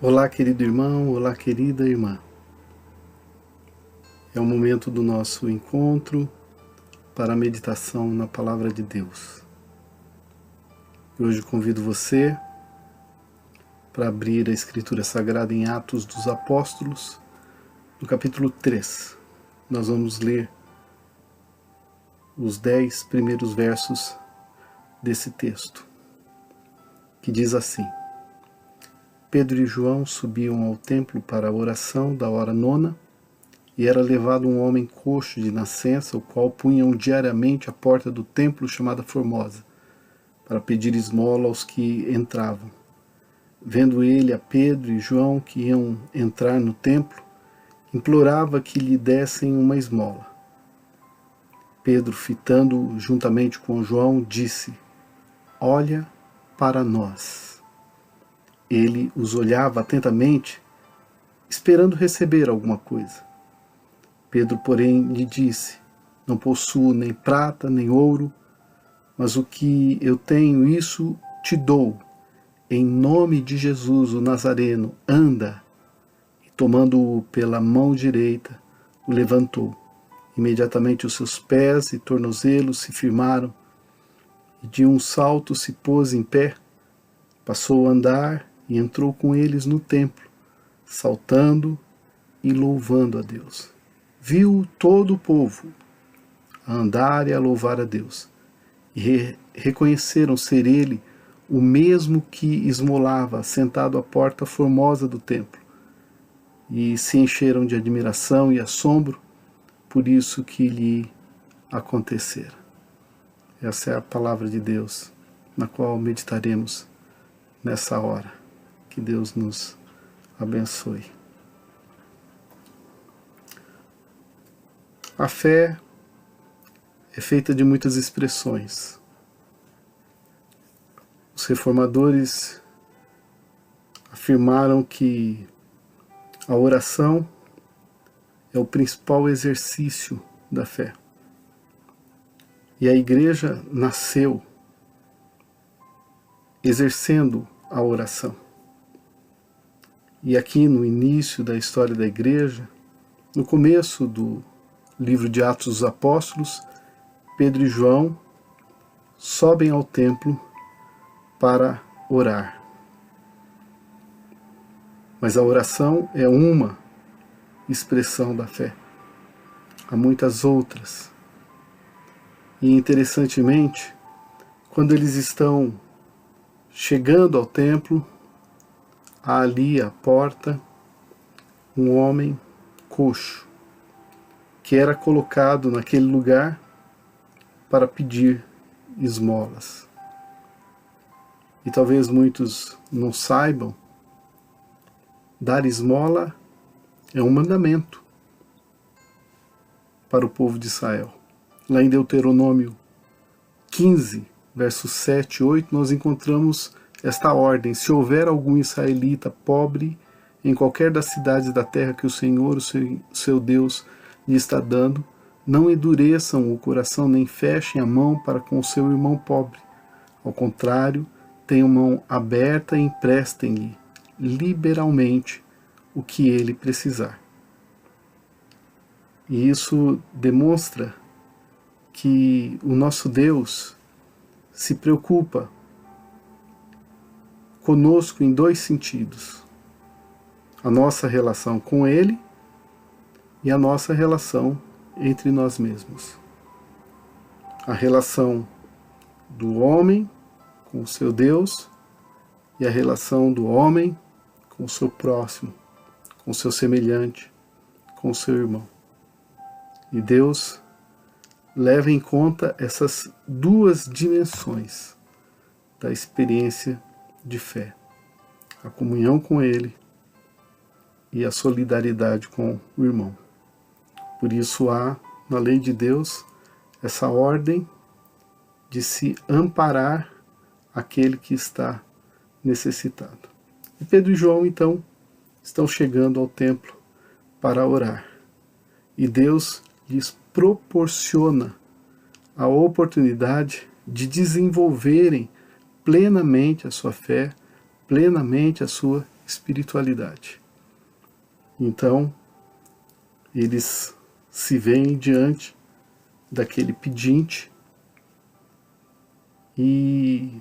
Olá, querido irmão, olá, querida irmã. É o momento do nosso encontro para a meditação na Palavra de Deus. E hoje convido você para abrir a Escritura Sagrada em Atos dos Apóstolos, no capítulo 3. Nós vamos ler os 10 primeiros versos desse texto, que diz assim: Pedro e João subiam ao templo para a oração da hora nona, e era levado um homem coxo de nascença, o qual punham diariamente à porta do templo chamada Formosa, para pedir esmola aos que entravam. Vendo ele a Pedro e João que iam entrar no templo, implorava que lhe dessem uma esmola. Pedro, fitando juntamente com João, disse: Olha para nós. Ele os olhava atentamente, esperando receber alguma coisa. Pedro, porém, lhe disse: Não possuo nem prata, nem ouro, mas o que eu tenho, isso te dou. Em nome de Jesus, o Nazareno, anda. E tomando-o pela mão direita, o levantou. Imediatamente os seus pés e tornozelos se firmaram, e de um salto se pôs em pé, passou a andar e entrou com eles no templo, saltando e louvando a Deus. Viu todo o povo a andar e a louvar a Deus, e reconheceram ser ele o mesmo que esmolava sentado à porta formosa do templo, e se encheram de admiração e assombro por isso que lhe acontecera. Essa é a palavra de Deus, na qual meditaremos nessa hora. Que Deus nos abençoe. A fé é feita de muitas expressões. Os reformadores afirmaram que a oração é o principal exercício da fé. E a igreja nasceu exercendo a oração. E aqui no início da história da igreja, no começo do livro de Atos dos Apóstolos, Pedro e João sobem ao templo para orar. Mas a oração é uma expressão da fé. Há muitas outras. E interessantemente, quando eles estão chegando ao templo, há ali à porta um homem coxo, que era colocado naquele lugar para pedir esmolas. E talvez muitos não saibam, dar esmola é um mandamento para o povo de Israel. Lá em Deuteronômio 15, versos 7 e 8, nós encontramos esta ordem: se houver algum israelita pobre em qualquer das cidades da terra que o Senhor, o seu Deus, lhe está dando, não endureçam o coração nem fechem a mão para com o seu irmão pobre. Ao contrário, tenham mão aberta e emprestem-lhe liberalmente o que ele precisar. E isso demonstra que o nosso Deus se preocupa conosco em dois sentidos: a nossa relação com Ele e a nossa relação entre nós mesmos. A relação do homem com o seu Deus e a relação do homem com o seu próximo, com o seu semelhante, com o seu irmão. E Deus leva em conta essas duas dimensões da experiência de fé: a comunhão com Ele e a solidariedade com o irmão. Por isso há na lei de Deus essa ordem de se amparar aquele que está necessitado. E Pedro e João, então, estão chegando ao templo para orar. E Deus lhes proporciona a oportunidade de desenvolverem plenamente a sua fé, plenamente a sua espiritualidade. Então, eles se veem diante daquele pedinte e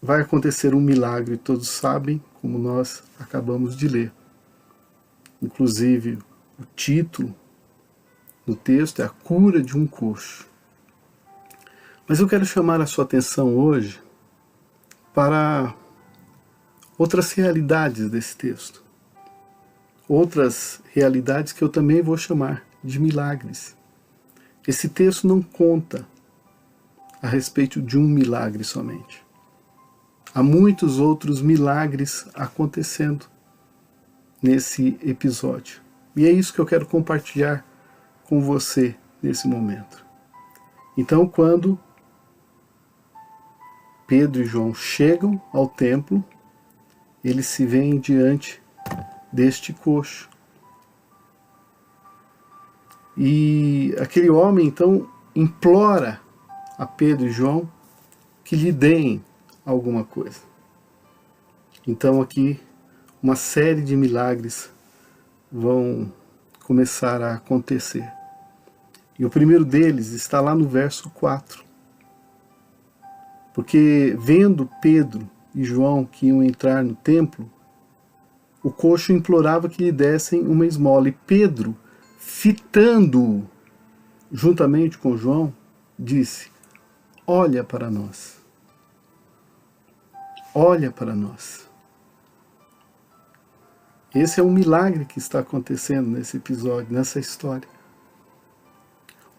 vai acontecer um milagre, todos sabem, como nós acabamos de ler. Inclusive, o título do texto é a cura de um coxo. Mas eu quero chamar a sua atenção hoje para outras realidades desse texto. Outras realidades que eu também vou chamar de milagres. Esse texto não conta a respeito de um milagre somente. Há muitos outros milagres acontecendo nesse episódio. E é isso que eu quero compartilhar com você nesse momento. Então, quando Pedro e João chegam ao templo, eles se veem diante deste coxo. E aquele homem, então, implora a Pedro e João que lhe deem alguma coisa. Então, aqui, uma série de milagres vão começar a acontecer. E o primeiro deles está lá no verso 4. Porque vendo Pedro e João que iam entrar no templo, o coxo implorava que lhe dessem uma esmola. E Pedro, fitando-o juntamente com João, disse: olha para nós. Olha para nós. Esse é um milagre que está acontecendo nesse episódio, nessa história.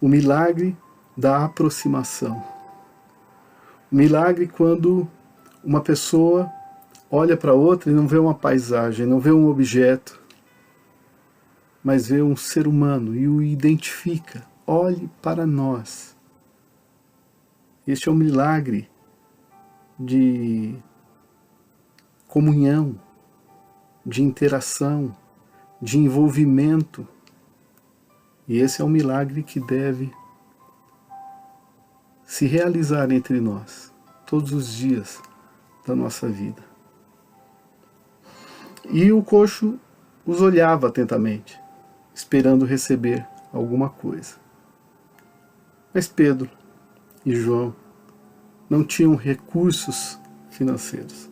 O milagre da aproximação. O milagre quando uma pessoa olha para outra e não vê uma paisagem, não vê um objeto, mas vê um ser humano e o identifica. Olhe para nós. Este é um milagre de comunhão, de interação, de envolvimento. E esse é um milagre que deve se realizar entre nós, todos os dias da nossa vida. E o coxo os olhava atentamente, esperando receber alguma coisa. Mas Pedro e João não tinham recursos financeiros.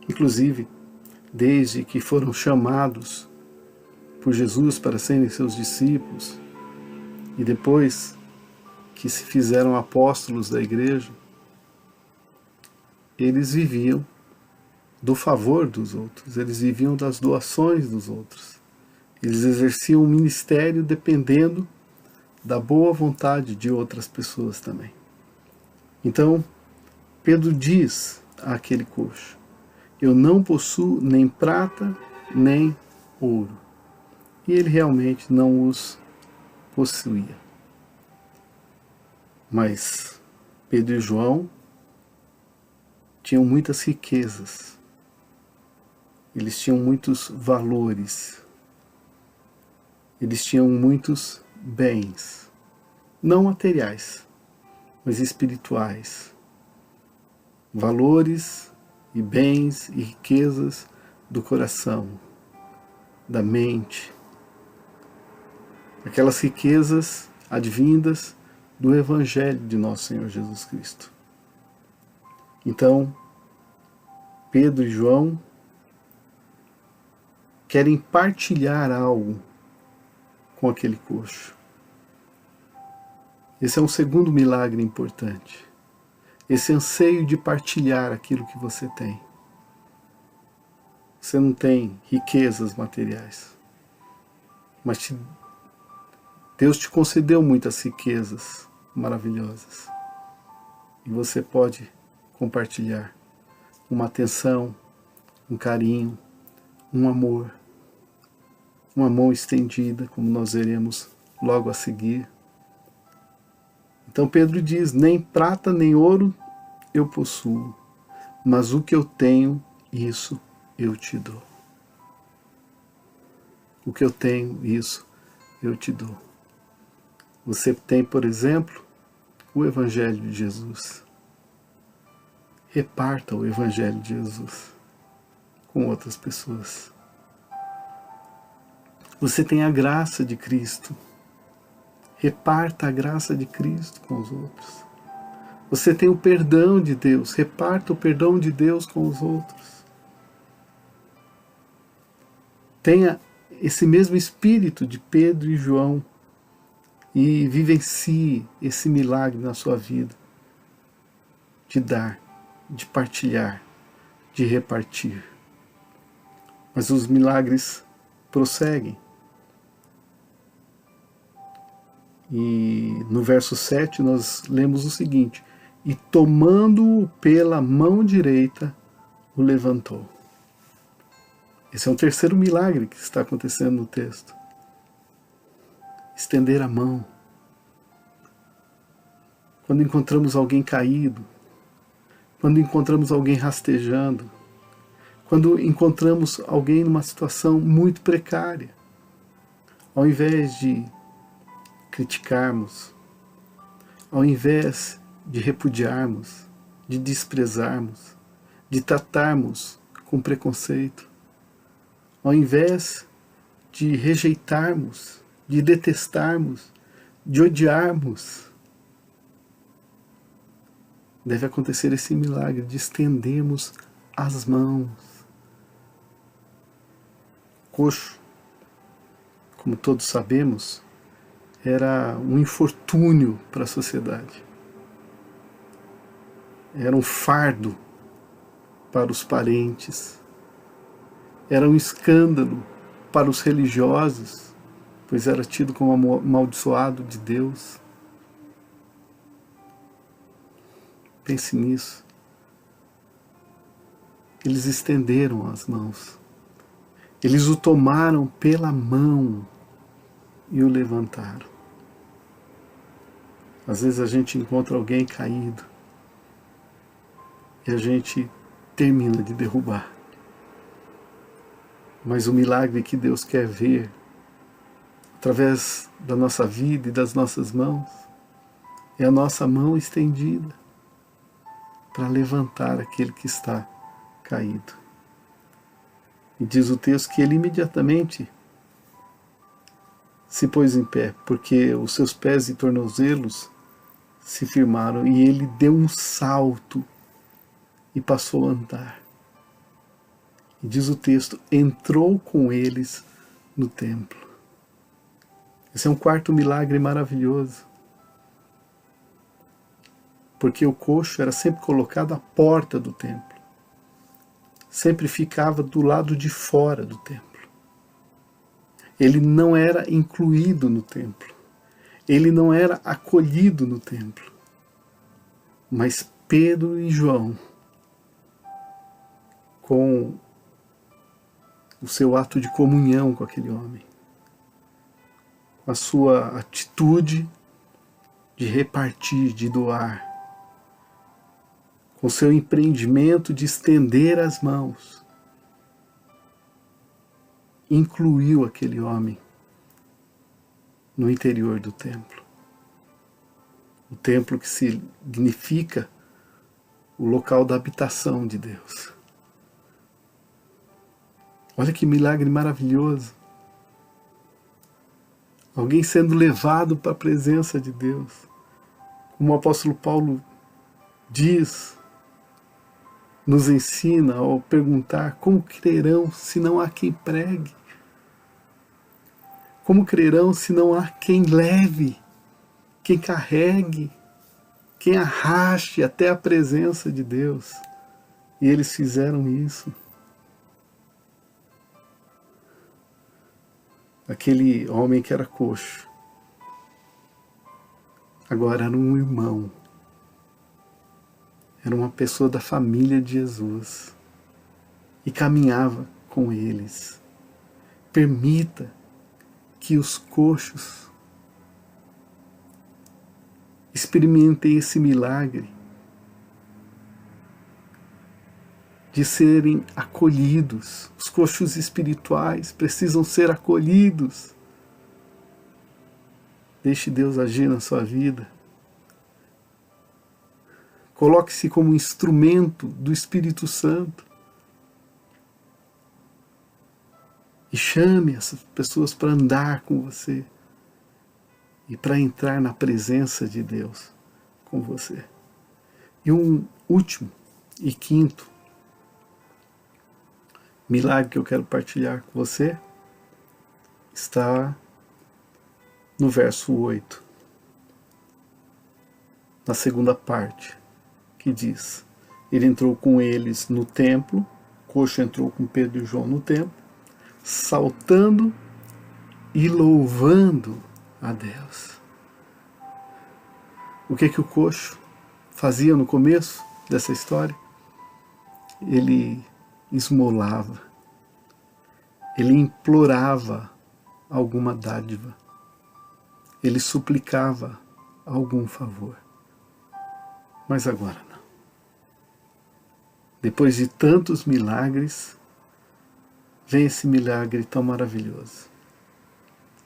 Inclusive, desde que foram chamados por Jesus para serem seus discípulos, e depois que se fizeram apóstolos da igreja, eles viviam do favor dos outros, eles viviam das doações dos outros. Eles exerciam um ministério dependendo da boa vontade de outras pessoas também. Então, Pedro diz àquele coxo: eu não possuo nem prata, nem ouro. E ele realmente não os possuía. Mas Pedro e João tinham muitas riquezas. Eles tinham muitos valores. Eles tinham muitos bens. Não materiais, mas espirituais. Valores e bens e riquezas do coração, da mente. Aquelas riquezas advindas do Evangelho de nosso Senhor Jesus Cristo. Então, Pedro e João querem partilhar algo com aquele coxo. Esse é um segundo milagre importante. Esse anseio de partilhar aquilo que você tem. Você não tem riquezas materiais, mas Deus te concedeu muitas riquezas maravilhosas. E você pode compartilhar uma atenção, um carinho, um amor, uma mão estendida, como nós veremos logo a seguir. Então Pedro diz: nem prata nem ouro eu possuo, mas o que eu tenho, isso eu te dou. O que eu tenho, isso eu te dou. Você tem, por exemplo, o Evangelho de Jesus. Reparta o Evangelho de Jesus. com outras pessoas. Você tem a graça de Cristo. Reparta a graça de Cristo com os outros. Você tem o perdão de Deus. Reparta o perdão de Deus com os outros. Tenha esse mesmo espírito de Pedro e João e vivencie esse milagre na sua vida de dar, de partilhar, de repartir. Mas os milagres prosseguem. E no verso 7 nós lemos o seguinte: e tomando-o pela mão direita, o levantou. Esse é o terceiro milagre que está acontecendo no texto. Estender a mão. Quando encontramos alguém caído, quando encontramos alguém rastejando, quando encontramos alguém numa situação muito precária, ao invés de criticarmos, ao invés de repudiarmos, de desprezarmos, de tratarmos com preconceito, ao invés de rejeitarmos, de detestarmos, de odiarmos, deve acontecer esse milagre de estendermos as mãos. Coxo, como todos sabemos, era um infortúnio para a sociedade. Era um fardo para os parentes. Era um escândalo para os religiosos, pois era tido como amaldiçoado de Deus. Pense nisso. Eles estenderam as mãos. Eles o tomaram pela mão e o levantaram. Às vezes a gente encontra alguém caído e a gente termina de derrubar. Mas o milagre que Deus quer ver através da nossa vida e das nossas mãos é a nossa mão estendida para levantar aquele que está caído. E diz o texto que ele imediatamente se pôs em pé, porque os seus pés e tornozelos se firmaram, e ele deu um salto e passou a andar. E diz o texto, entrou com eles no templo. Esse é um quarto milagre maravilhoso, porque o coxo era sempre colocado à porta do templo, sempre ficava do lado de fora do templo. Ele não era incluído no templo, ele não era acolhido no templo. Mas Pedro e João, com o seu ato de comunhão com aquele homem, com a sua atitude de repartir, de doar, com o seu empreendimento de estender as mãos, incluiu aquele homem no interior do templo. O templo que significa o local da habitação de Deus. Olha que milagre maravilhoso. Alguém sendo levado para a presença de Deus. Como o apóstolo Paulo diz, nos ensina ao perguntar: como crerão se não há quem pregue? Como crerão se não há quem leve, quem carregue, quem arraste até a presença de Deus? E eles fizeram isso. Aquele homem que era coxo, agora era um irmão, era uma pessoa da família de Jesus e caminhava com eles. Permita que os coxos experimentem esse milagre de serem acolhidos. Os coxos espirituais precisam ser acolhidos. Deixe Deus agir na sua vida. Coloque-se como instrumento do Espírito Santo. E chame essas pessoas para andar com você e para entrar na presença de Deus com você. E um último e quinto milagre que eu quero partilhar com você está no verso 8, na segunda parte, que diz: ele entrou com eles no templo, o coxo entrou com Pedro e João no templo, saltando e louvando a Deus. O que o coxo fazia no começo dessa história? Ele esmolava, ele implorava alguma dádiva, ele suplicava algum favor. Mas agora não. Depois de tantos milagres, vem esse milagre tão maravilhoso,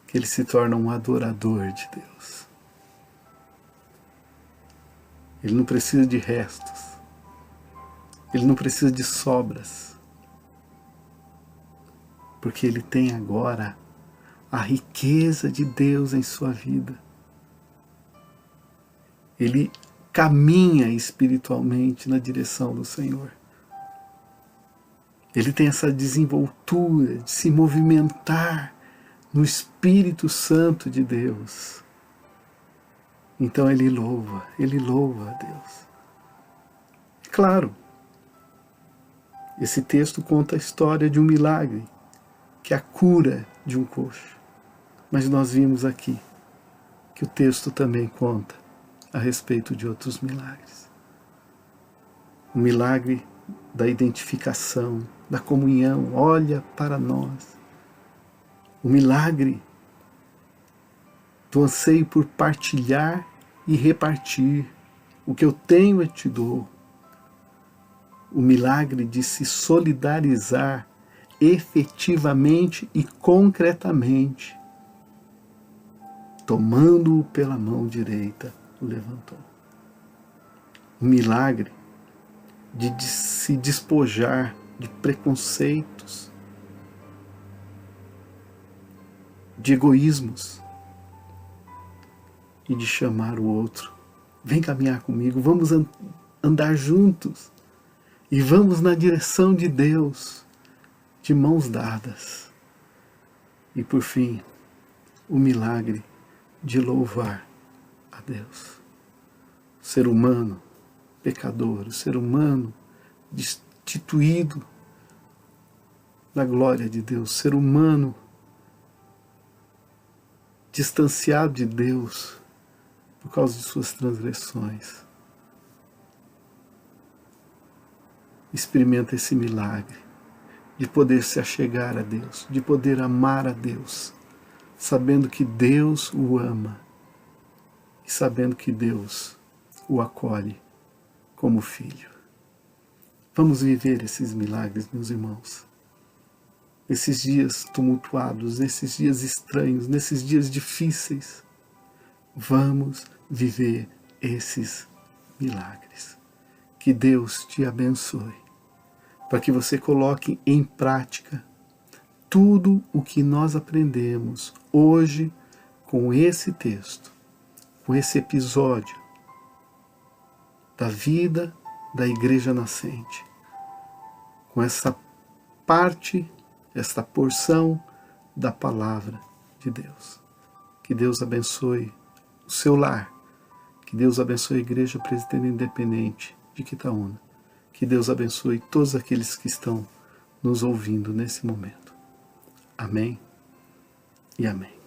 que ele se torna um adorador de Deus. Ele não precisa de restos, ele não precisa de sobras, porque ele tem agora a riqueza de Deus em sua vida. Ele caminha espiritualmente na direção do Senhor. Ele tem essa desenvoltura de se movimentar no Espírito Santo de Deus. Então ele louva a Deus. Claro, esse texto conta a história de um milagre, que é a cura de um coxo. Mas nós vimos aqui que o texto também conta a respeito de outros milagres. O milagre da identificação, da comunhão, olha para nós. O milagre do anseio por partilhar e repartir. O que eu tenho eu te dou. O milagre de se solidarizar efetivamente e concretamente. Tomando-o pela mão direita, o levantou. O milagre de se despojar de preconceitos, de egoísmos, e de chamar o outro. Vem caminhar comigo, vamos andar juntos, e vamos na direção de Deus, de mãos dadas. E por fim, o milagre de louvar a Deus. O ser humano pecador, o ser humano destituído da glória de Deus, o ser humano distanciado de Deus por causa de suas transgressões. Experimenta esse milagre de poder se achegar a Deus, de poder amar a Deus, sabendo que Deus o ama e sabendo que Deus o acolhe como filho. Vamos viver esses milagres, meus irmãos. Nesses dias tumultuados, nesses dias estranhos, nesses dias difíceis, vamos viver esses milagres. Que Deus te abençoe, para que você coloque em prática tudo o que nós aprendemos hoje com esse texto, com esse episódio da vida da Igreja Nascente, com essa parte, esta porção da palavra de Deus. Que Deus abençoe o seu lar, que Deus abençoe a Igreja Presbiteriana Independente de Quitaúna, que Deus abençoe todos aqueles que estão nos ouvindo nesse momento. Amém e amém.